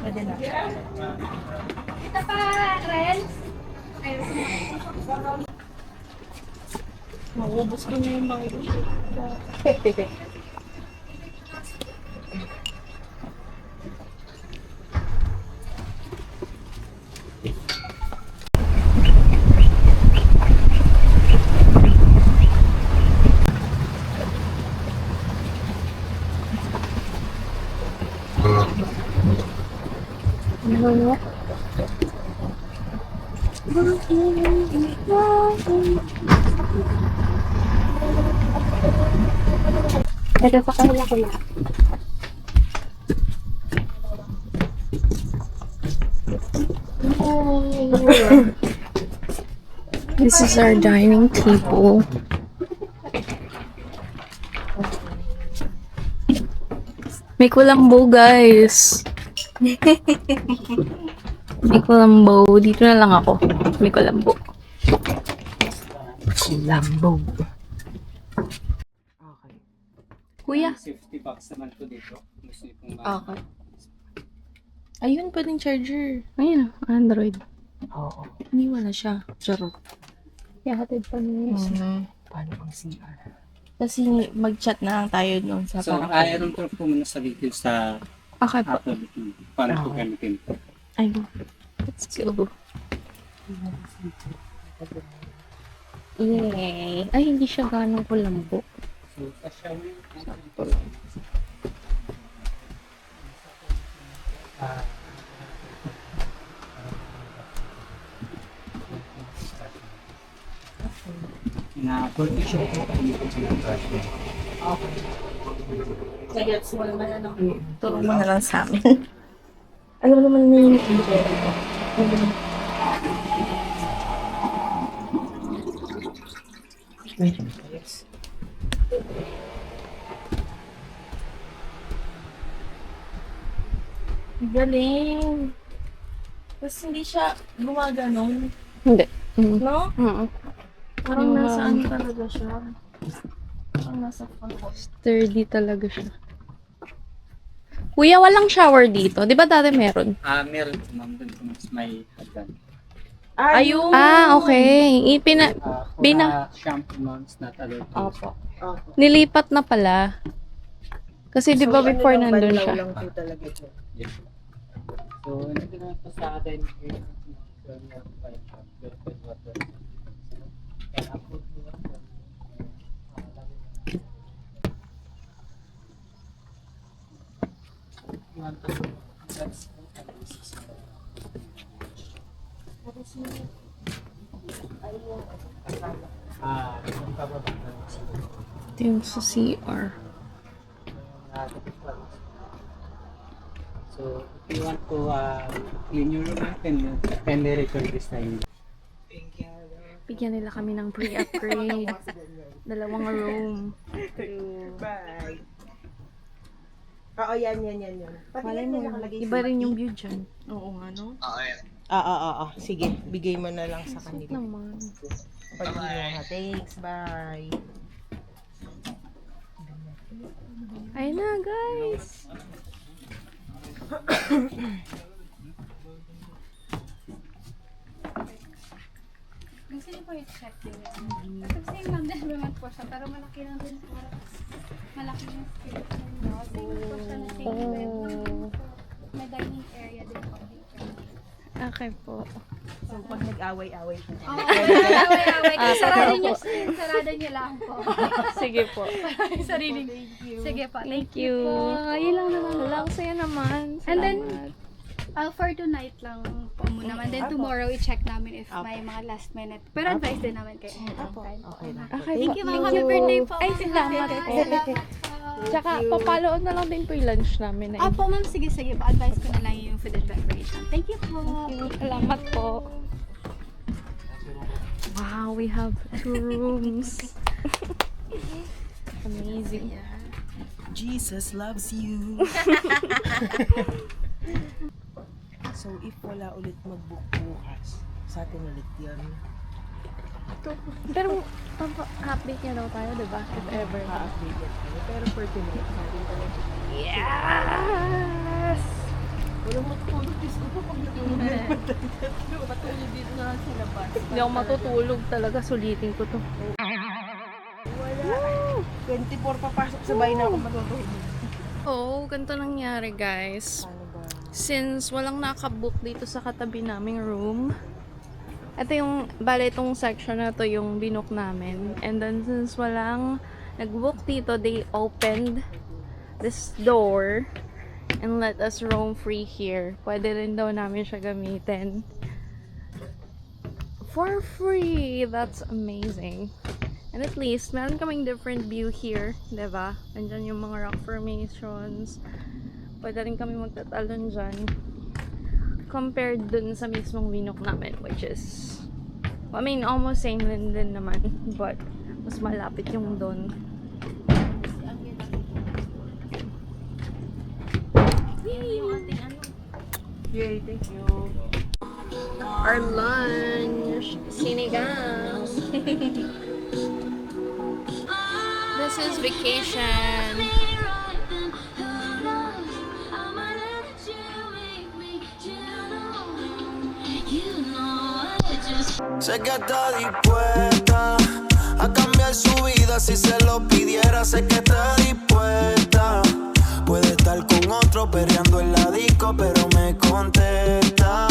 Pwede na. Ito pa, Ren. Maubos ko na yung mga Ano? Ito pa kaya ko na. This is our dining table. May kulambo, guys. May kulambo. Dito na lang ako. May kulambo. Lambo. Okay. Kuya. $50 naman po dito. Gusto niyo pong Okay. Ayun, pwedeng charger. Ayun, Android. Oo. Iniwan na siya. Charot. Ihatid pa niya. Paano pang CR? Kasi mag-chat na lang tayo doon sa So, parang. ayaw po po muna sa details sa Okay po. Apple. Paano po gamitin po. Ay, let's go. Yay! Ay, hindi siya ganong kulambo. So, kasya mo yung Sakto lang. na-40 siya po. Kaya mo naman ano. Turo mo na lang sa amin. Alam mo naman na yung Yes. galing. Tapos hindi siya gumaganon. Hindi. No? Parang Yung, nasaan talaga siya. Parang nasa phone. Sturdy talaga siya. Kuya, walang shower dito. Di ba dati meron? Meron po ma'am dun po mas may hagdan. Ayun! Ah, okay. For shampoo moms not allowed to use. Opo. Nilipat na pala. Kasi di ba before nandun siya? lang po talaga ito. Yes. So, nandun naman po sa atin. So, meron pa yung filtered water. And upload mo lang po. That's yung pababa na Ito yung sa CR. So, if you want to clean your room natin, kindly return this time. Bigyan nila kami ng pre-upgrade. Dalawang room. Bye. Oo, yan. Pati Malay yan mo, nakalagay iba sa rin yung maki. view dyan. Oo nga, no? Oo. Sige, bigay mo na lang sa Sweet kanila. naman. Pag kinuha. Thanks, bye. Ayun na, guys. Gusto niyo po i-check din yun. Kasi lang din naman po siya, pero malaki lang din po. Malaki yung space niyo. Same po siya na same with. May dining area din po dito. Okay po. So, pag nag-away-away po. Oo, away-away. Sarado niyo lang po. Sige po. Sarili. Sige po. Thank you. Ayun lang naman. Wala, saya naman. And then, Salamat. for tonight lang po muna. And then tomorrow, i-check namin if may mga last minute. Pero advice din namin kayo. Okay na. Okay Thank po. you, ma'am. Happy birthday po. Ay, salamat po. Salamat po. Tsaka, papaloon na lang din po yung lunch namin. Eh. Apo, ma'am. Sige. Pa-advise ko na lang yung food and beverage. Thank you po. Salamat po. Wow, we have 2 rooms. Amazing. Jesus loves you. So, if wala ulit mag-book bukas, sa atin ulit yun. Pero, update niya daw tayo, diba? If ever. Pa-update yan tayo. Pero for tonight, sa atin ulit. Yes! Wala Ayaw matutulog. Diyos ko po pag natulog. Patulog dito na lang sa labas. Hindi ako matutulog talaga. Sulitin ko to. Wala. 24 papasok sa bahay na ako matutulog. Oh, ganito nangyari guys. Ano ba? Since walang nakabook dito sa katabi naming room, ito yung, bale itong section na to yung binook namin. And then since walang nag-book dito, they opened this door and let us roam free here. Pwede rin daw namin siya gamitin. For free! That's amazing. And at least, meron kaming different view here. Diba? Nandyan yung mga rock formations. Pwede rin kami magtatalon dyan. Compared dun sa mismong binook namin, which is, I mean, almost same din naman. But, mas malapit yung dun. Yay, thank you. Our lunch, sinigang. This is vacation. Sé que está dispuesta a cambiar su vida si se lo pidiera. Sé que está dispuesta. Puede estar con otro perreando en la disco, pero me contesta.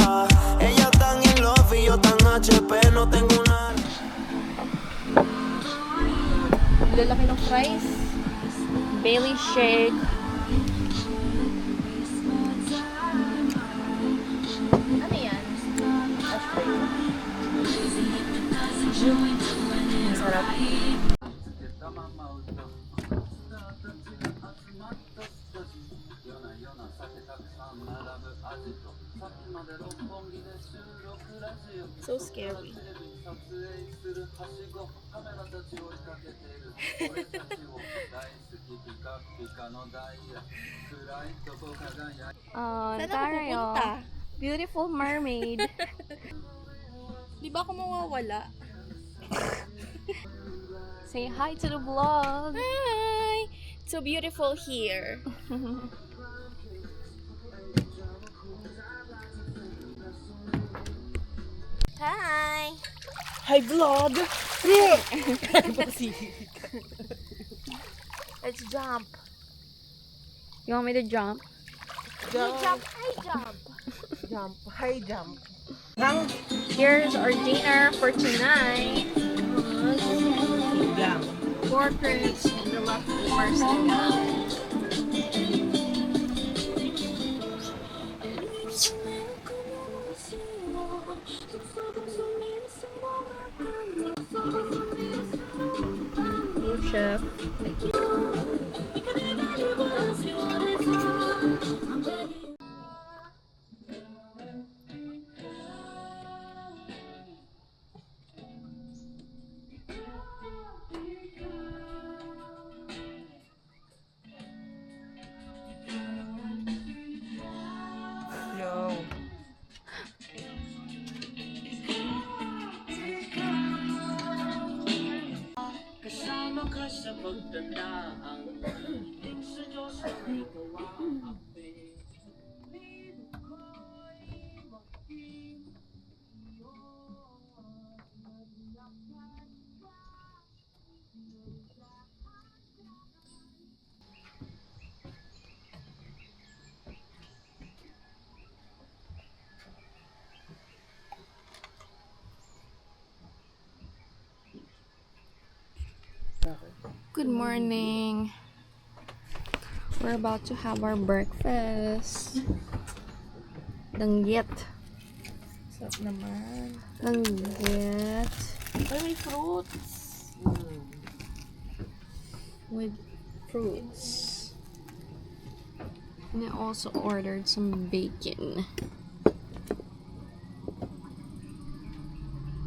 Ella tan in love y yo tan HP. No tengo una. Lalaki ng fries. Bailey shake. Ano yan? Sarap. So scary. Tayo. Beautiful mermaid. Di ba ako mawawala? Say hi to the vlog. Hi! It's so beautiful here. Hi! Hi, vlog! Let's jump. You want me to jump? Jump, Hi, jump. jump, high jump. Hang, Here's our dinner for tonight. jump. Portraits and the leftovers. Chef. Yo. Kasama ka sa pagtanda ang mahilig sa Diyos ay gawa ang Good morning. We're about to have our breakfast. Danggit. Sarap naman. Danggit. Ay, may fruits. With fruits. And I also ordered some bacon.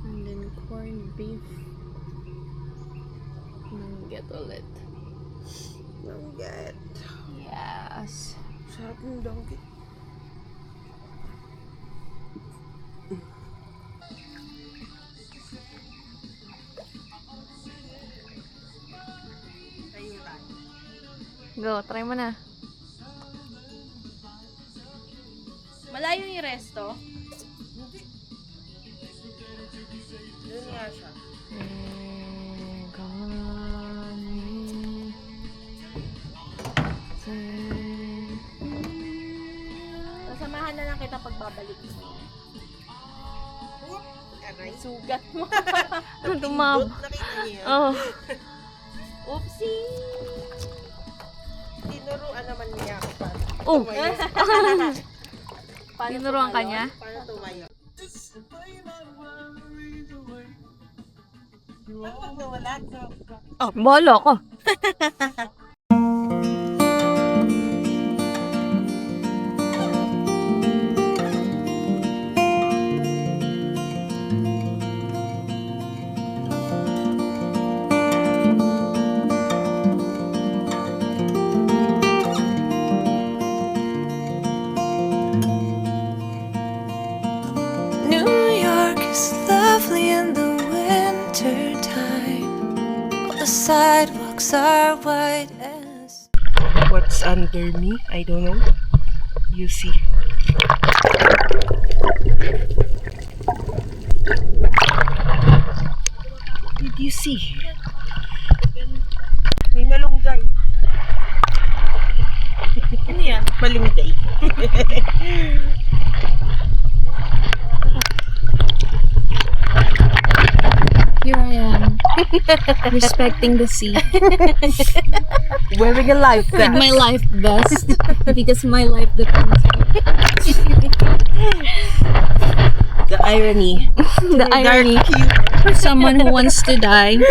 And then corned beef. Danggit ulit. Danggit. Yes. Sarap ng danggit. Go, try mo na. Malayo yung resto? Hindi. Doon nga siya. Sasamahan na lang kita pagbabalik mo. Aray. Sugat mo. Tumab. Nakita niyo. Oh. Oopsie! Tinuruan naman niya ako para Oh! tumayo. Tinuruan ka niya? Paano tumayo? Bakit nawala ka? Oh, bolo ko. New York is lovely in the winter time. All the sidewalks are white as What's under me? I don't know. You see. Did you see? May malunggay. Ano yan? Malunggay. Here I am. Respecting the sea. Wearing a life With my life vest. Because my life depends on The irony. the irony. For someone who wants to die.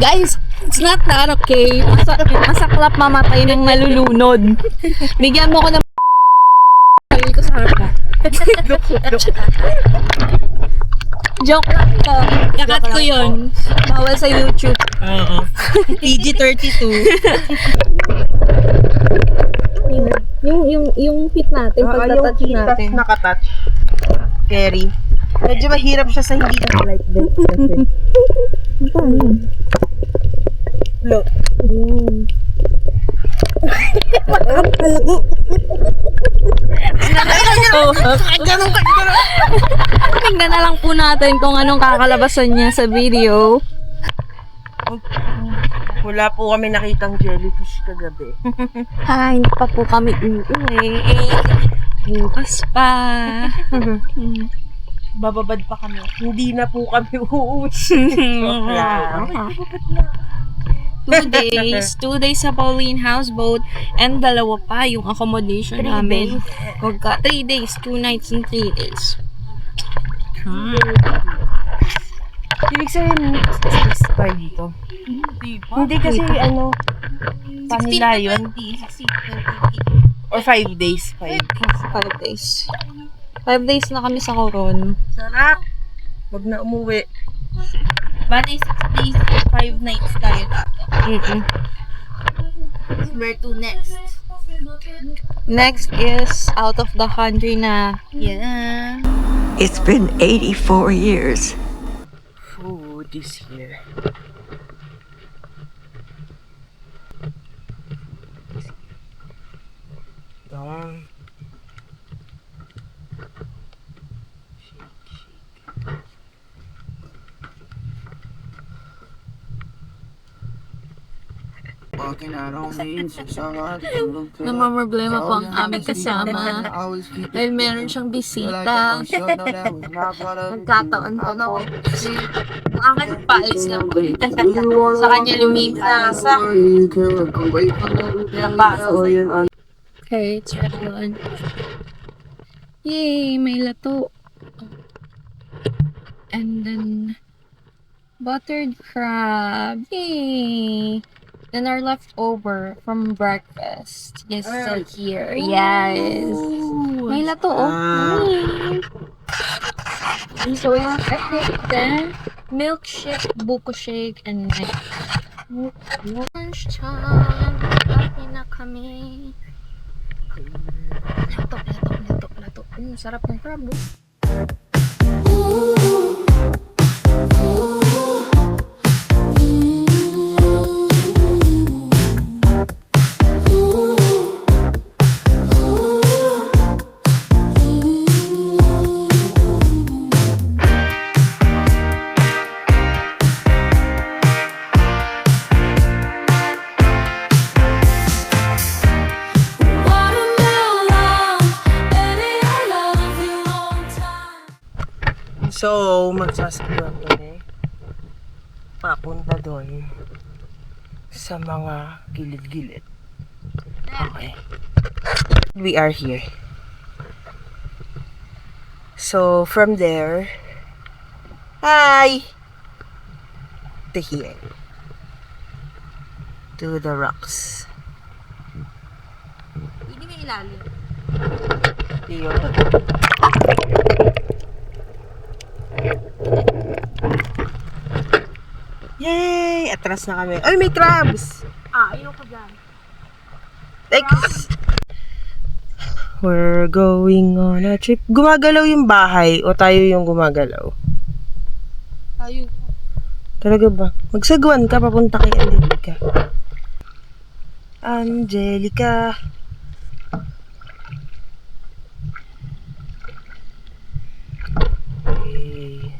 Guys, it's not that okay. Masaklap mamatay ng malulunod. Bigyan mo ko ng sarili ko sa harap. Joke lang to. Kakat ko yun. Bawal sa YouTube. Oo. PG-32. Yung fit natin, pagtatouch natin. Nakatouch. Carry. Medyo mahirap siya sa hindi like this. Kasi. Look. Ganun ka. Tingnan na lang po natin kung anong kakalabasan niya sa video. Wala po kami nakitang jellyfish kagabi. Ha, hindi pa po kami uuwi. Bukas pa. Bababad pa kami. Hindi na po kami uuwi. 2 days sa Pauline Houseboat, and dalawa pa yung accommodation namin. 3 days, 2 nights and 3 days. Ibig sabihin, 6 dito. Hindi kasi panila yun. Or 5 days. 5. 5 days. 5 days na kami sa Coron. Sarap! Wag na umuwi. Bali, 6 days, 5 nights tayo dati. Where to next? Next is out of the country na. Yeah. It's been 84 years. Food is here. Down. Namamroblema po ang aming kasama dahil meron siyang bisita. Nagkataon pa po. Kasi ang akin paalis na po. Sa kanya lumipas. Okay, it's ready. Yay! May lato. And then buttered crab. Yay! Then our leftover from breakfast is still here. Yes. May lato, oh. So we have the milkshake, buko shake, and lunch time. Kain na kami. Lato. Sarap ng crab, oh. So, magsasagwan kami papunta doon sa mga gilid-gilid. Okay. We are here. So, from there, hi! To here. To the rocks. Hindi may ilalim. Yun. Yay! Atras na kami. Ay, may crabs! Ayoko dyan. Thanks! We're going on a trip. Gumagalaw yung bahay o tayo yung gumagalaw? Tayo. Talaga ba? Magsagwan ka, papunta kay Angelica. Angelica. Okay.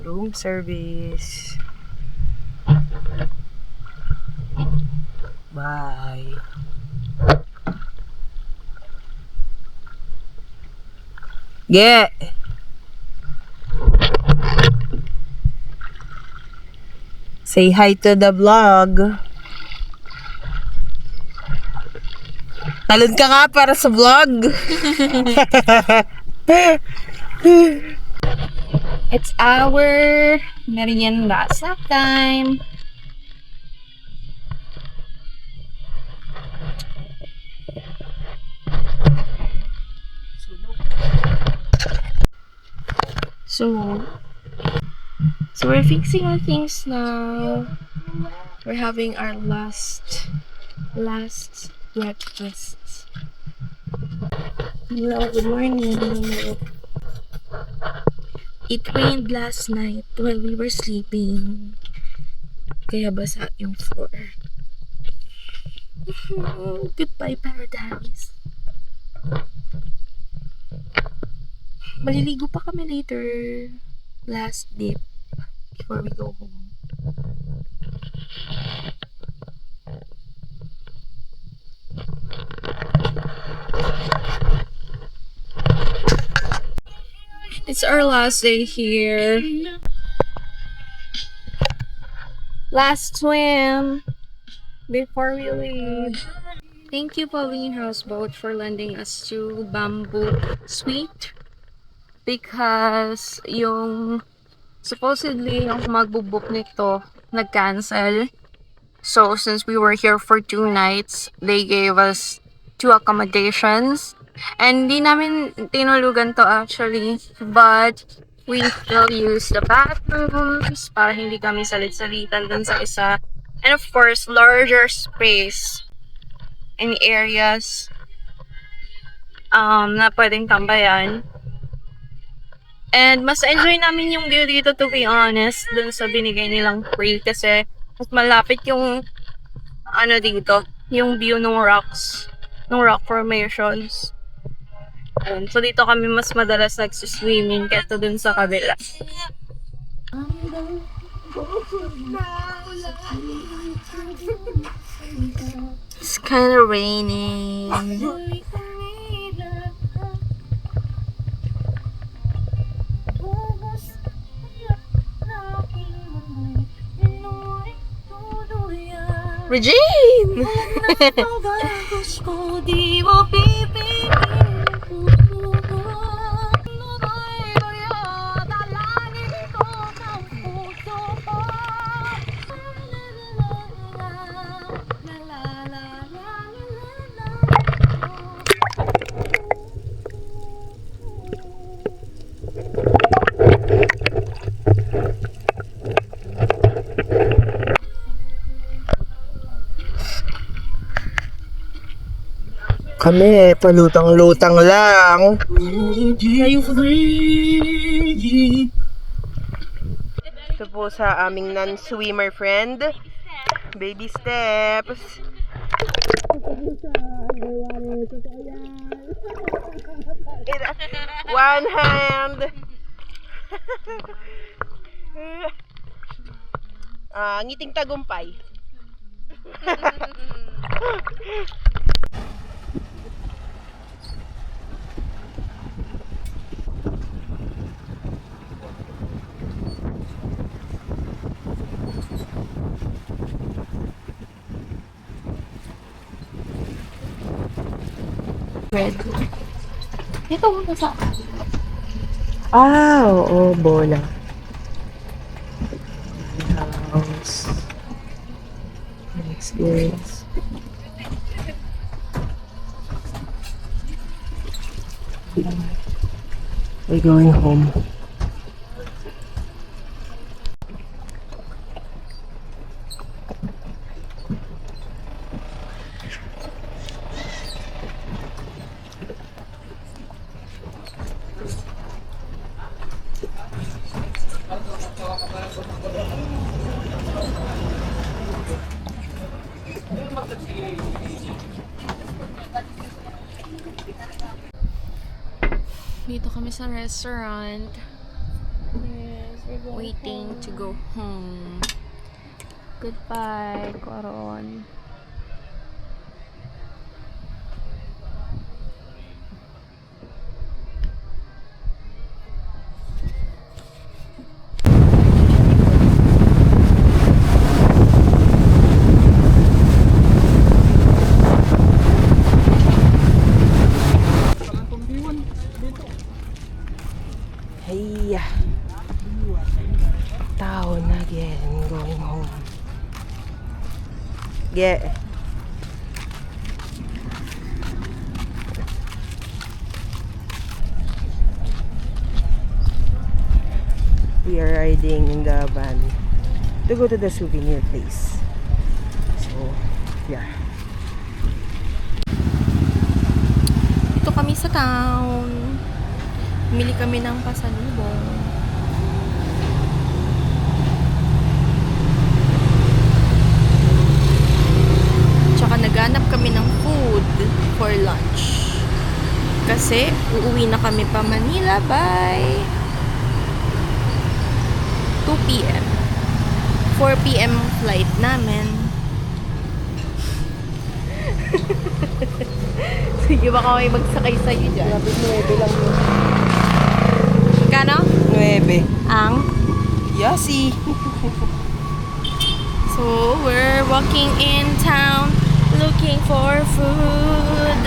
Room service. Bye. Get. Say hi to the vlog. Talon ka nga para sa vlog. It's our merienda snack time. So we're fixing our things now. We're having our last breakfast. Hello, good morning. It rained last night while we were sleeping. Kaya basa yung floor. Goodbye, paradise. Maliligo pa kami later. Last dip before we go home. It's our last day here. Last swim before we leave. Thank you, Pauline Houseboat, for lending us to Bamboo Suite because yung supposedly yung magbubook nito nag-cancel. So since we were here for 2 nights, they gave us 2 accommodations. And di namin tinulugan to actually, but we still use the bathrooms para hindi kami salit-salitan dun sa isa. And of course, larger space in areas na pwedeng tambayan. And mas enjoy namin yung view dito, to be honest, dun sa binigay nilang free kasi mas malapit yung ano dito, yung view ng rocks, ng rock formations. So dito kami mas madalas nagsiswimming kaysa dun sa kabila. It's kind of raining. Regine! Kami, palutang-lutang lang. Ito po sa aming non-swimmer friend. Baby steps. One hand. Ngiting tagumpay. Red. Ito, nasa... Ah, oo, bola. House. Experience. We're going home. Dito kami sa restaurant. Waiting to go home. Goodbye, Coron. Hey, town again, going home. Yeah. We are riding in the van to go to the souvenir place. So, yeah. Dito kami sa town. Bumili kami ng pasalubong. Tsaka naghanap kami ng food for lunch. Kasi uuwi na kami pa Manila by 2 p.m. 4 p.m. ang flight namin. Sige, baka may magsakay sa'yo dyan. Grabe, 9 lang yun. Kano? 9. Ang? Yasi. So, we're walking in town looking for food.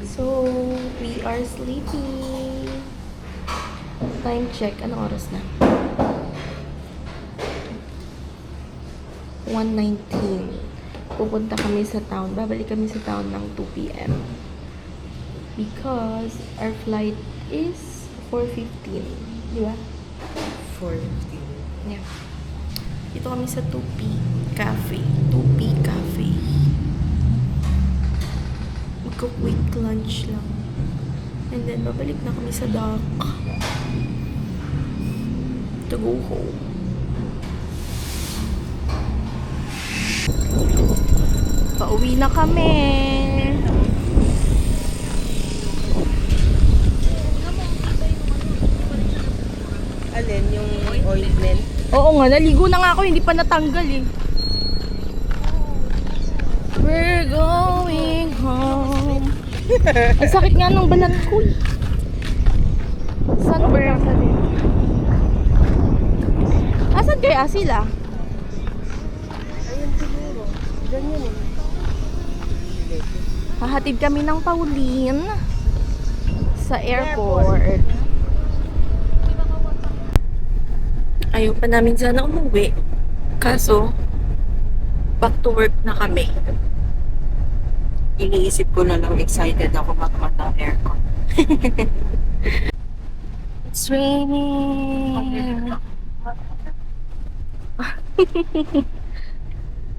So, we are sleeping. Time check. Anong oras na? 1:19. Pupunta kami sa town. Babalik kami sa town ng 2 p.m. Because our flight is 4:15. Di ba? 4:15. Yeah. Dito kami sa 2P Cafe. 2P Cafe. Magka-quick lunch lang. And then, babalik na kami sa dock. To go home. Pauwi na kami. Alin, yung ointment? Oo nga, naligo na nga ako, hindi pa natanggal eh. We're going home. Ang sakit nga ng balat ko eh. Sunburn. Asan kaya sila? Ayun siguro. Ganyan eh. Hahatid kami ng Pauline sa airport. Ayaw pa namin sana umuwi. Kaso, back to work na kami. Iniisip ko na lang, excited ako magkaroon ng aircon. It's raining.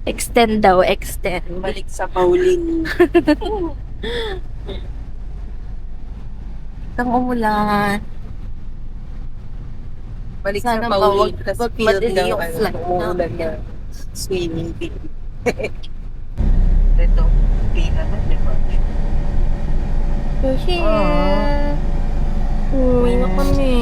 Extend daw, extend. Balik sa Pauline. Nang umulan. Balik Sana sa Pauline. wag Tapos madali field ng yung flight na. umuulan na swimming pool. Ito, pina na, diba? We're here. Uwi na kami.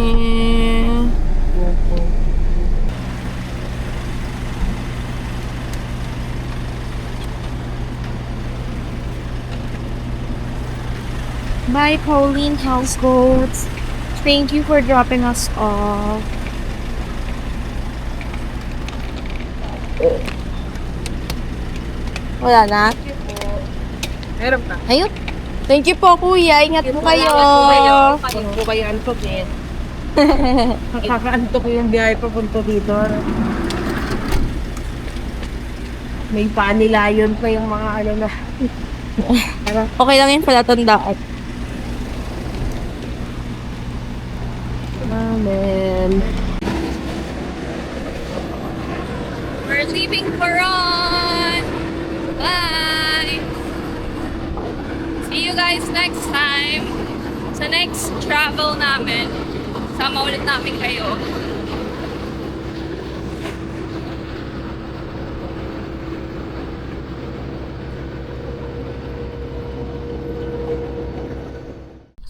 Bye, Pauline Houseboats. Thank you for dropping us off. Wala na? Meron pa. Ayun. Thank you po, kuya. Ingat po kayo. Huwag po kayo antokin. Nakakaantok yung biyahe papunta dito. May panilayon pa yung mga ano na. Okay lang yun pala tandaan. Amen. We're leaving Coron. Bye! See you guys next time. Sa next travel namin. Sama ulit namin kayo.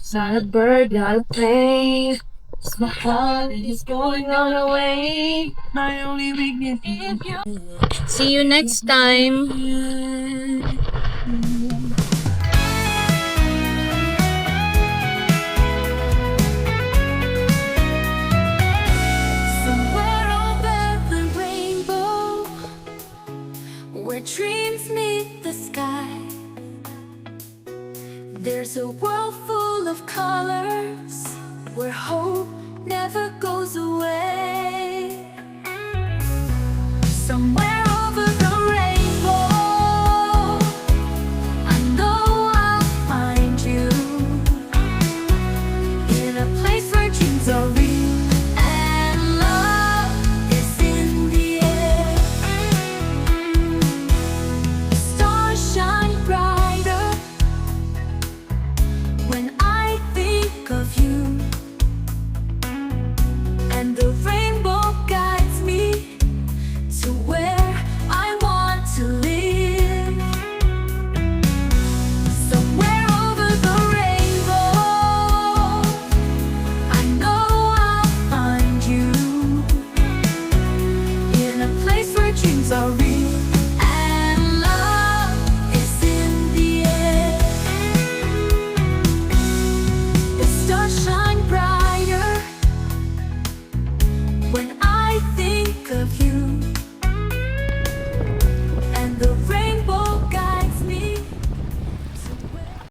Sad bird gotta play. My heart is going on away. My only weakness is you. See you next time. Somewhere over the rainbow, where dreams meet the sky, there's a world full of colors, where hope never goes away. Somewhere